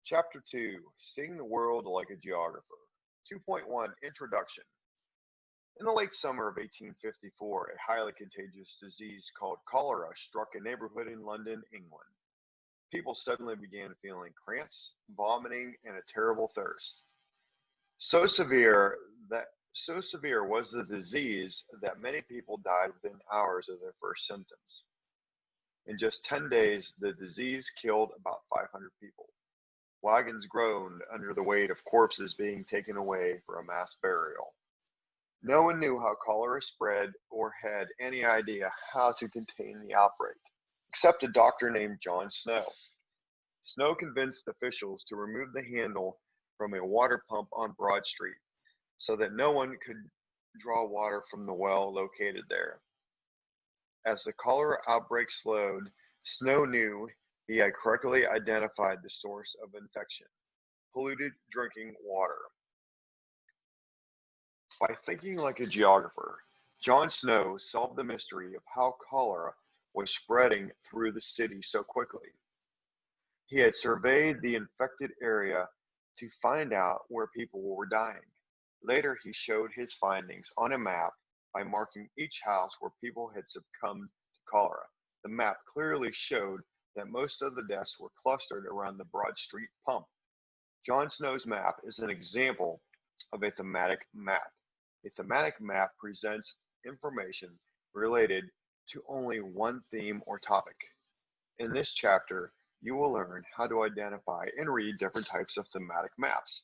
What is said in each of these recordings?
Chapter 2, Seeing the World Like a Geographer. 2.1, Introduction. In the late summer of 1854, a highly contagious disease called cholera struck a neighborhood in London, England. People suddenly began feeling cramps, vomiting, and a terrible thirst. So severe was the disease that many people died within hours of their first symptoms. In just 10 days, the disease killed about 500 people. Wagons groaned under the weight of corpses being taken away for a mass burial. No one knew how cholera spread or had any idea how to contain the outbreak, except a doctor named John Snow. Snow convinced officials to remove the handle from a water pump on Broad Street so that no one could draw water from the well located there. As the cholera outbreak slowed, Snow knew he had correctly identified the source of infection: polluted drinking water. By thinking like a geographer, John Snow solved the mystery of how cholera was spreading through the city so quickly. He had surveyed the infected area to find out where people were dying. Later, he showed his findings on a map by marking each house where people had succumbed to cholera. The map clearly showed that most of the deaths were clustered around the Broad Street pump. John Snow's map is an example of a thematic map. A thematic map presents information related to only one theme or topic. In this chapter, you will learn how to identify and read different types of thematic maps.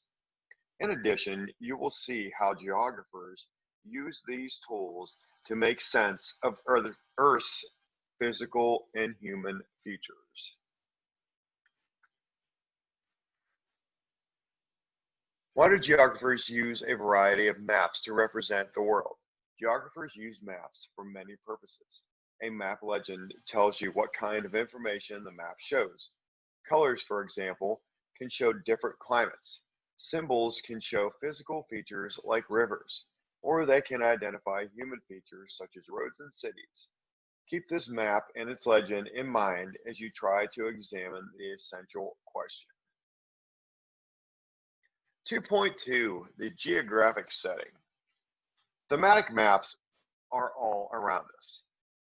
In addition, you will see how geographers use these tools to make sense of Earth's physical and human features. Why do geographers use a variety of maps to represent the world? Geographers use maps for many purposes. A map legend tells you what kind of information the map shows. Colors, for example, can show different climates. Symbols can show physical features like rivers, or they can identify human features such as roads and cities. Keep this map and its legend in mind as you try to examine the essential question. 2.2, the geographic setting. Thematic maps are all around us.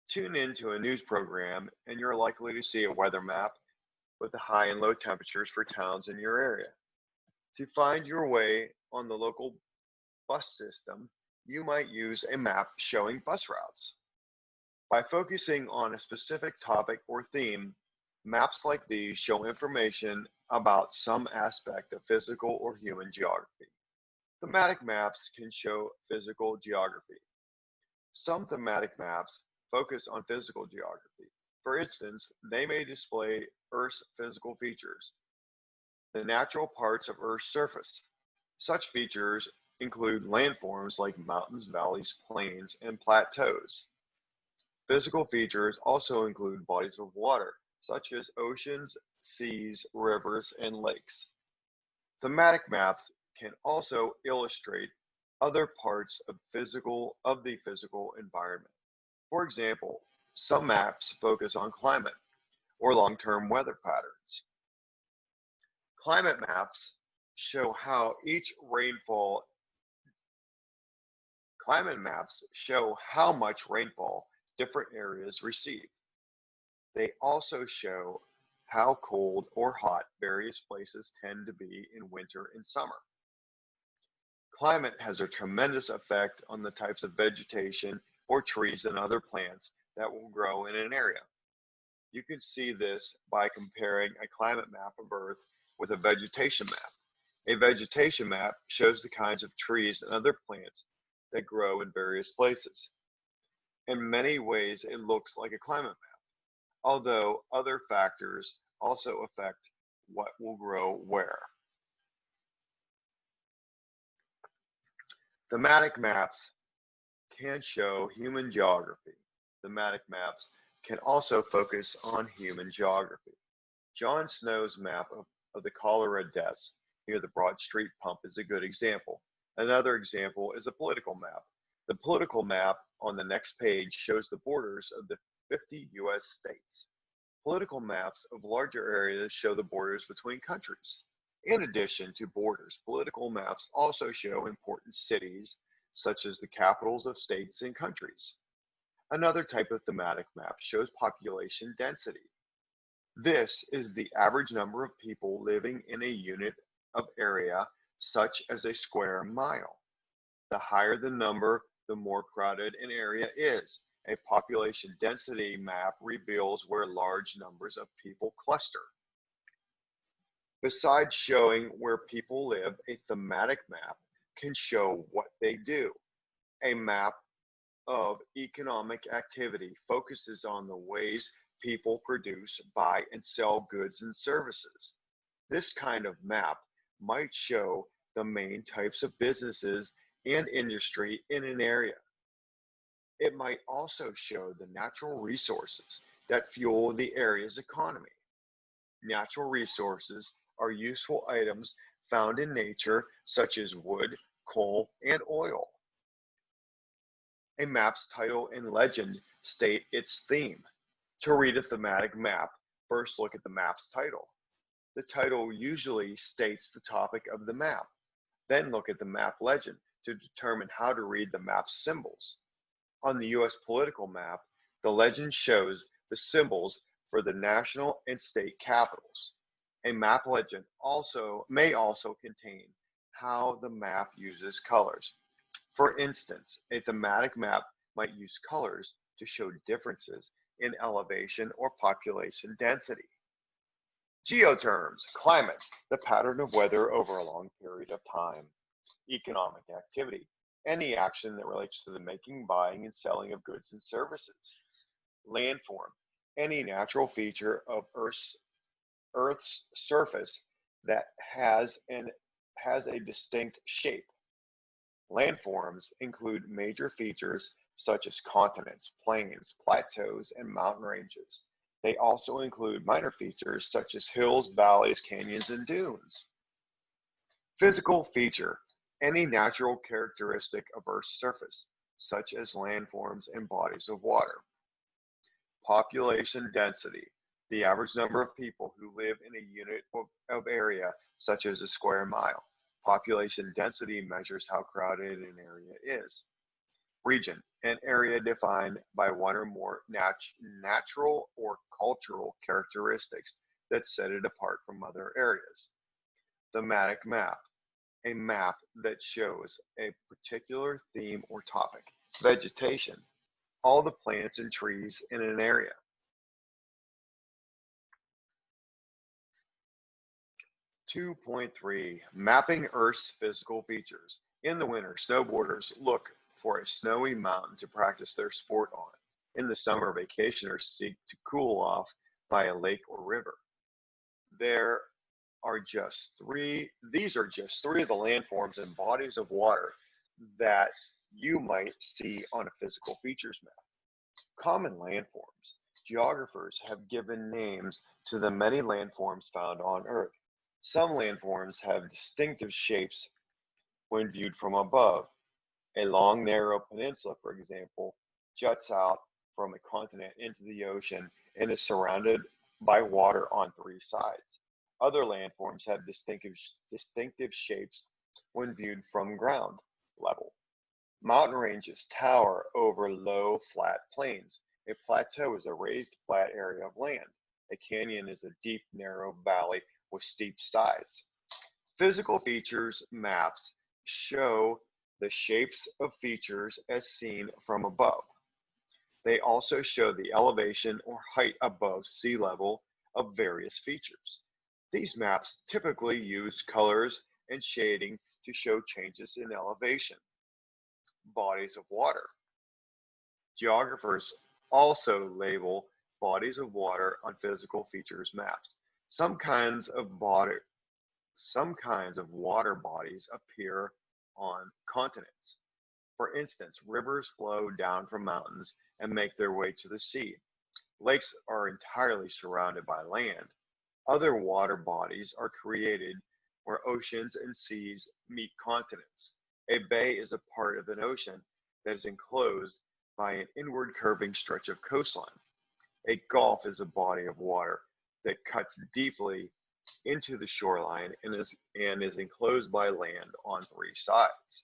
Tune into a news program and you're likely to see a weather map with the high and low temperatures for towns in your area. To find your way on the local bus system, you might use a map showing bus routes. By focusing on a specific topic or theme, maps like these show information about some aspect of physical or human geography. Thematic maps can show physical geography. Some thematic maps focus on physical geography. For instance, they may display Earth's physical features, the natural parts of Earth's surface. Such features include landforms like mountains, valleys, plains, and plateaus. Physical features also include bodies of water, such as oceans, seas, rivers, and lakes. Thematic maps can also illustrate other parts of the physical environment. For example, some maps focus on climate or long-term weather patterns. Climate maps show how each rainfall Climate maps show how much rainfall different areas receive. They also show how cold or hot various places tend to be in winter and summer. Climate has a tremendous effect on the types of vegetation or trees and other plants that will grow in an area. You can see this by comparing a climate map of Earth with a vegetation map. A vegetation map shows the kinds of trees and other plants that grow in various places. In many ways, it looks like a climate map, although other factors also affect what will grow where. Thematic maps can show human geography. Thematic maps can also focus on human geography. John Snow's map of the cholera deaths near the Broad Street pump is a good example. Another example is a political map. The political map on the next page shows the borders of the 50 US states. Political maps of larger areas show the borders between countries. In addition to borders, political maps also show important cities, such as the capitals of states and countries. Another type of thematic map shows population density. This is the average number of people living in a unit of area, such as a square mile. The higher the number, the more crowded an area is. A population density map reveals where large numbers of people cluster. Besides showing where people live, a thematic map can show what they do. A map of economic activity focuses on the ways people produce, buy, and sell goods and services. This kind of map might show the main types of businesses and industry in an area. It might also show the natural resources that fuel the area's economy. Natural resources are useful items found in nature, such as wood, coal, and oil. A map's title and legend state its theme. To read a thematic map, first look at the map's title. The title usually states the topic of the map. Then look at the map legend to determine how to read the map's symbols. On the US political map, the legend shows the symbols for the national and state capitals. A map legend may also contain how the map uses colors. For instance, a thematic map might use colors to show differences in elevation or population density. Geoterms, climate, the pattern of weather over a long period of time. Economic activity, any action that relates to the making, buying, and selling of goods and services. Landform, any natural feature of Earth's surface that has a distinct shape. Landforms include major features such as continents, plains, plateaus, and mountain ranges. They also include minor features such as hills, valleys, canyons, and dunes. Physical feature, any natural characteristic of Earth's surface, such as landforms and bodies of water. Population density, the average number of people who live in a unit of area, such as a square mile. Population density measures how crowded an area is. Region, an area defined by one or more natural or cultural characteristics that set it apart from other areas. Thematic map, a map that shows a particular theme or topic. Vegetation, all the plants and trees in an area. 2.3, mapping Earth's physical features. In the winter, snowboarders look for a snowy mountain to practice their sport on. In the summer, vacationers seek to cool off by a lake or river. There are just three, these are just three of the landforms and bodies of water that you might see on a physical features map. Common landforms. Geographers have given names to the many landforms found on Earth. Some landforms have distinctive shapes when viewed from above. A long, narrow peninsula, for example, juts out from a continent into the ocean and is surrounded by water on three sides. Other landforms have distinctive shapes when viewed from ground level. Mountain ranges tower over low, flat plains. A plateau is a raised, flat area of land. A canyon is a deep, narrow valley with steep sides. Physical features maps show the shapes of features as seen from above. They also show the elevation or height above sea level of various features. These maps typically use colors and shading to show changes in elevation. Bodies of water. Geographers also label bodies of water on physical features maps. Some kinds of water bodies appear on continents. For instance, rivers flow down from mountains and make their way to the sea. Lakes are entirely surrounded by land. Other water bodies are created where oceans and seas meet continents. A bay is a part of an ocean that is enclosed by an inward curving stretch of coastline. A gulf is a body of water that cuts deeply into the shoreline and is enclosed by land on three sides.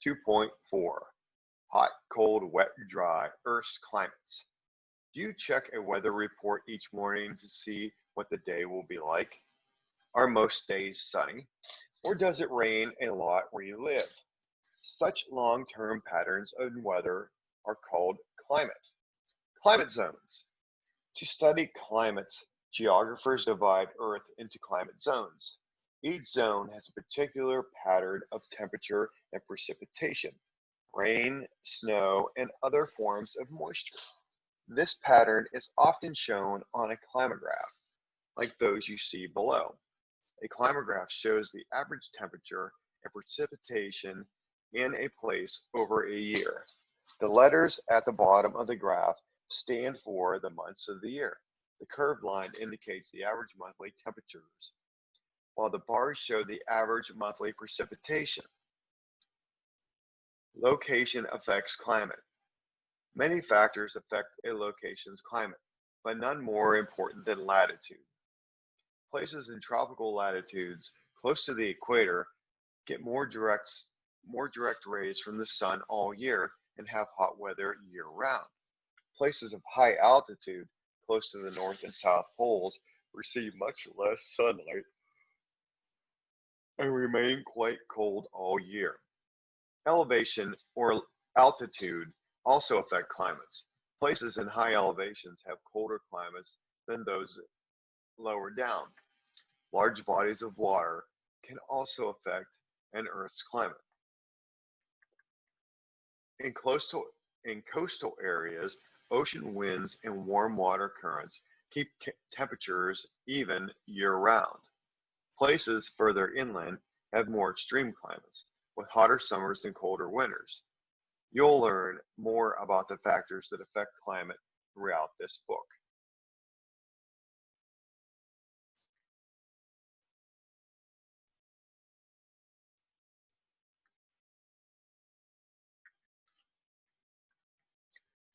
2.4. Hot, cold, wet, dry, Earth's climates. Do you check a weather report each morning to see what the day will be like? Are most days sunny? Or does it rain a lot where you live? Such long-term patterns of weather are called climate zones. To study climates, geographers divide Earth into climate zones. Each zone has a particular pattern of temperature and precipitation, rain, snow, and other forms of moisture. This pattern is often shown on a climograph, like those you see below. A climograph shows the average temperature and precipitation in a place over a year. The letters at the bottom of the graph stand for the months of the year. The curved line indicates the average monthly temperatures, while the bars show the average monthly precipitation. Location affects climate. Many factors affect a location's climate, but none more important than latitude. Places in tropical latitudes close to the equator get more direct rays from the sun all year and have hot weather year round. Places of high altitude close to the north and south poles receive much less sunlight and remain quite cold all year. Elevation or altitude also affect climates. Places in high elevations have colder climates than those lower down. Large bodies of water can also affect an Earth's climate. In coastal areas, ocean winds and warm water currents keep temperatures even year-round. Places further inland have more extreme climates, with hotter summers and colder winters. You'll learn more about the factors that affect climate throughout this book.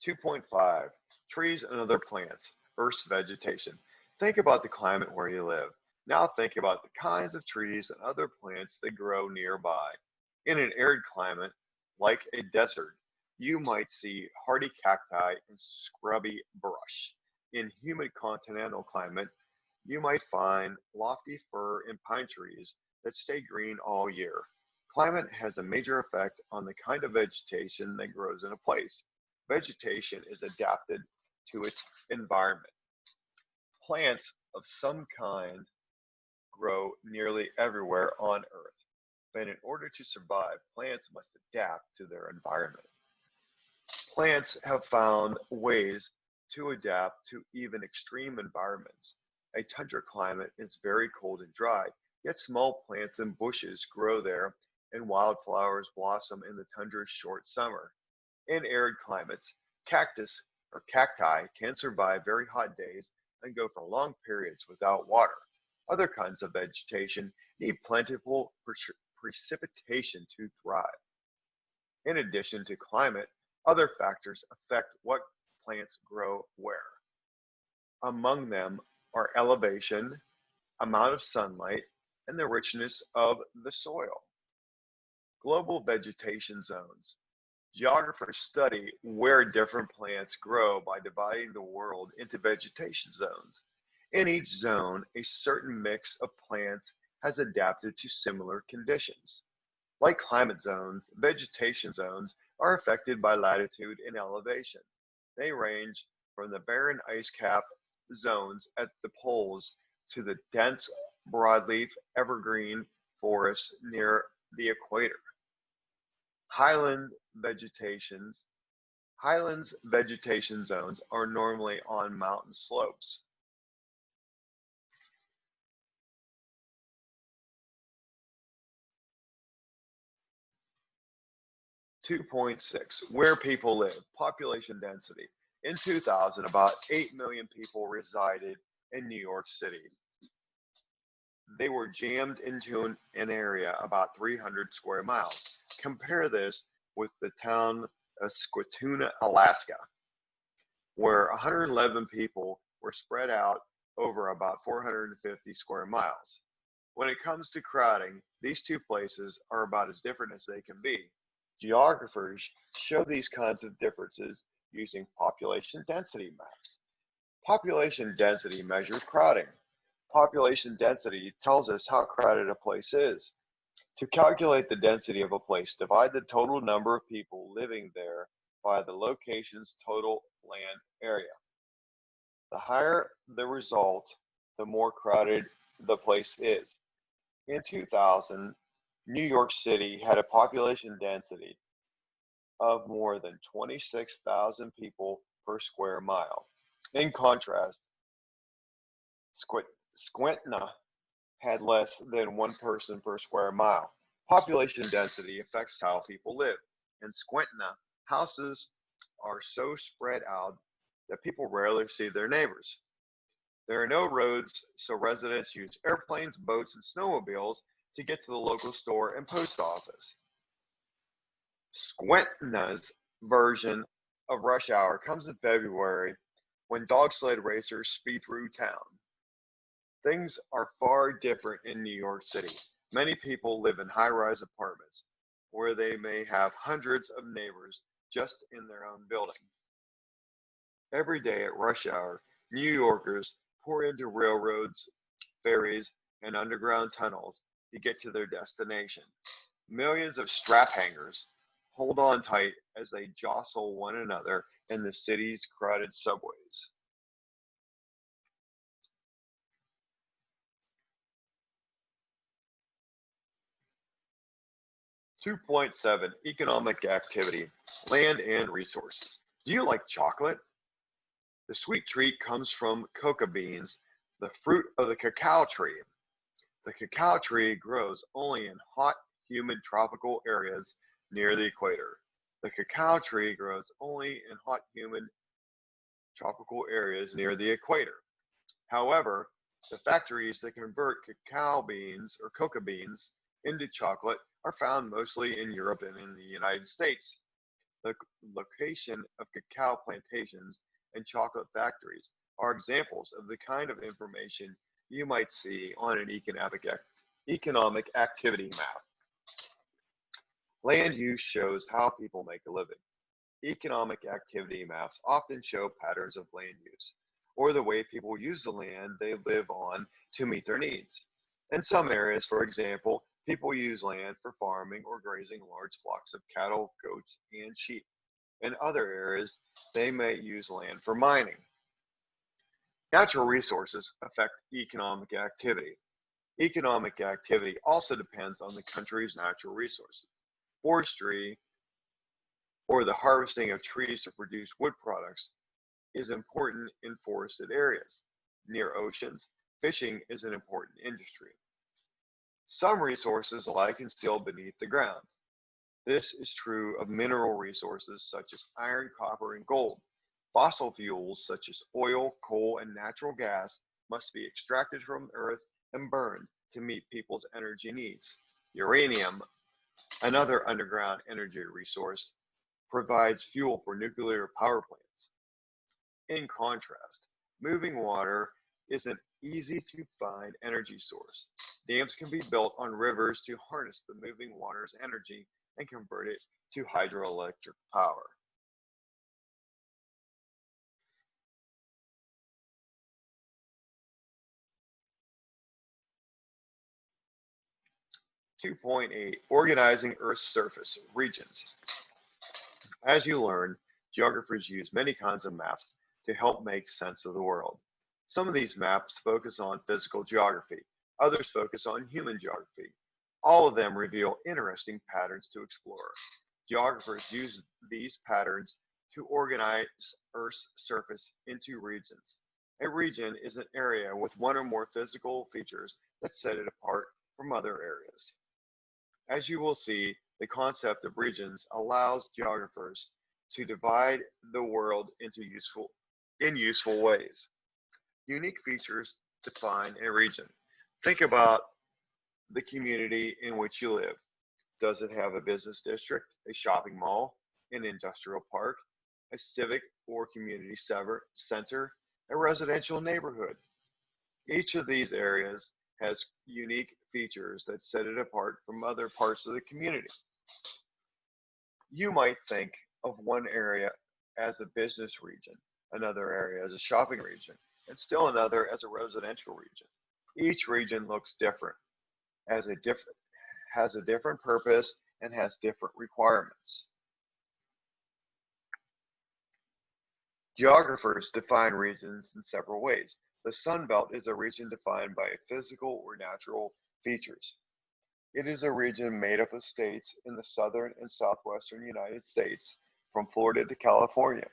2.5. Trees and other plants, Earth's vegetation. Think about the climate where you live. Now think about the kinds of trees and other plants that grow nearby. In an arid climate, like a desert, you might see hardy cacti and scrubby brush. In humid continental climate, you might find lofty fir and pine trees that stay green all year. Climate has a major effect on the kind of vegetation that grows in a place. Vegetation is adapted to its environment. Plants of some kind grow nearly everywhere on Earth, but in order to survive, plants must adapt to their environment. Plants have found ways to adapt to even extreme environments. A tundra climate is very cold and dry, yet small plants and bushes grow there, and wildflowers blossom in the tundra's short summer. In arid climates, cactus or cacti can survive very hot days and go for long periods without water. Other kinds of vegetation need plentiful precipitation to thrive. In addition to climate, other factors affect what plants grow where. Among them are elevation, amount of sunlight, and the richness of the soil. Global vegetation zones. Geographers study where different plants grow by dividing the world into vegetation zones. In each zone, a certain mix of plants has adapted to similar conditions. Like climate zones, vegetation zones are affected by latitude and elevation. They range from the barren ice cap zones at the poles to the dense broadleaf evergreen forests near the equator. Highland vegetations Highlands vegetation zones are normally on mountain slopes. 2.6. Where people live, population density. In 2000, about 8 million people resided in New York City. They were jammed into an area about 300 square miles. Compare this with the town of Squatoona, Alaska, where 111 people were spread out over about 450 square miles. When it comes to crowding, these two places are about as different as they can be. Geographers show these kinds of differences using population density maps. Population density measures crowding. Population density tells us how crowded a place is. To calculate the density of a place, divide the total number of people living there by the location's total land area. The higher the result, the more crowded the place is. In 2000, New York City had a population density of more than 26,000 people per square mile. In contrast, Squintina had less than one person per square mile. Population density affects how people live. In Squintina, houses are so spread out that people rarely see their neighbors. There are no roads, so residents use airplanes, boats, and snowmobiles to get to the local store and post office. Squintina's version of rush hour comes in February when dog sled racers speed through town. Things are far different in New York City. Many people live in high-rise apartments where they may have hundreds of neighbors just in their own building. Every day at rush hour, New Yorkers pour into railroads, ferries, and underground tunnels to get to their destination. Millions of strap hangers hold on tight as they jostle one another in the city's crowded subways. 2.7 Economic activity, land and resources. Do you like chocolate? The sweet treat comes from coca beans, the fruit of the cacao tree. The cacao tree grows only in hot, humid tropical areas near the equator. The cacao tree grows only in hot, humid tropical areas near the equator. However, the factories that convert cacao beans or coca beans into chocolate are found mostly in Europe and in the United States. The location of cacao plantations and chocolate factories are examples of the kind of information you might see on an economic activity map. Land use shows how people make a living. Economic activity maps often show patterns of land use, or the way people use the land they live on to meet their needs. In some areas, for example, people use land for farming or grazing large flocks of cattle, goats, and sheep. In other areas, they may use land for mining. Natural resources affect economic activity. Economic activity also depends on the country's natural resources. Forestry, or the harvesting of trees to produce wood products, is important in forested areas. Near oceans, fishing is an important industry. Some resources lie concealed beneath the ground. This is true of mineral resources such as iron, copper, and gold. Fossil fuels such as oil, coal, and natural gas must be extracted from earth and burned to meet people's energy needs. Uranium, another underground energy resource, provides fuel for nuclear power plants. In contrast, moving water is an easy to find energy source. Dams can be built on rivers to harness the moving water's energy and convert it to hydroelectric power. 2.8 Organizing Earth's Surface Regions. As you learn, geographers use many kinds of maps to help make sense of the world. Some of these maps focus on physical geography, others focus on human geography. All of them reveal interesting patterns to explore. Geographers use these patterns to organize Earth's surface into regions. A region is an area with one or more physical features that set it apart from other areas. As you will see, the concept of regions allows geographers to divide the world into useful ways. Unique features define a region. Think about the community in which you live. Does it have a business district, a shopping mall, an industrial park, a civic or community center, a residential neighborhood? Each of these areas has unique features that set it apart from other parts of the community. You might think of one area as a business region, another area as a shopping region, and still another as a residential region. Each region looks different, has a different purpose, and has different requirements. Geographers define regions in several ways. The Sun Belt is a region defined by physical or natural features. It is a region made up of states in the southern and southwestern United States, from Florida to California.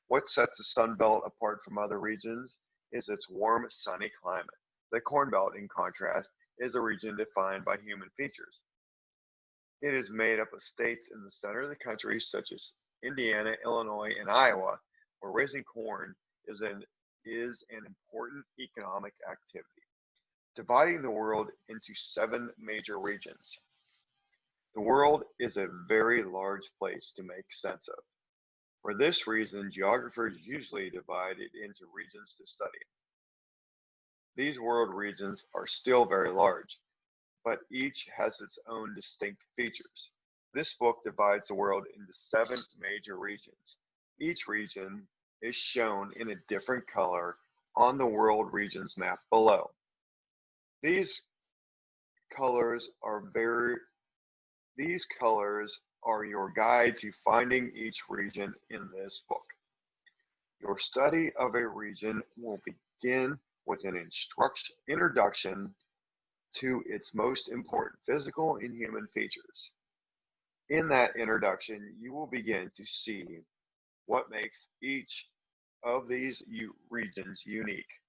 What sets the Sun Belt apart from other regions is its warm, sunny climate. The Corn Belt, in contrast, is a region defined by human features. It is made up of states in the center of the country, such as Indiana, Illinois, and Iowa, where raising corn is an important economic activity. Dividing the world into 7 major regions. The world is a very large place to make sense of. For this reason, geographers usually divide it into regions to study. These world regions are still very large, but each has its own distinct features. This book divides the world into 7 major regions. Each region is shown in a different color on the world regions map below. These colors are your guide to finding each region in this book. Your study of a region will begin with an introduction to its most important physical and human features. In that introduction, you will begin to see what makes each of these regions unique.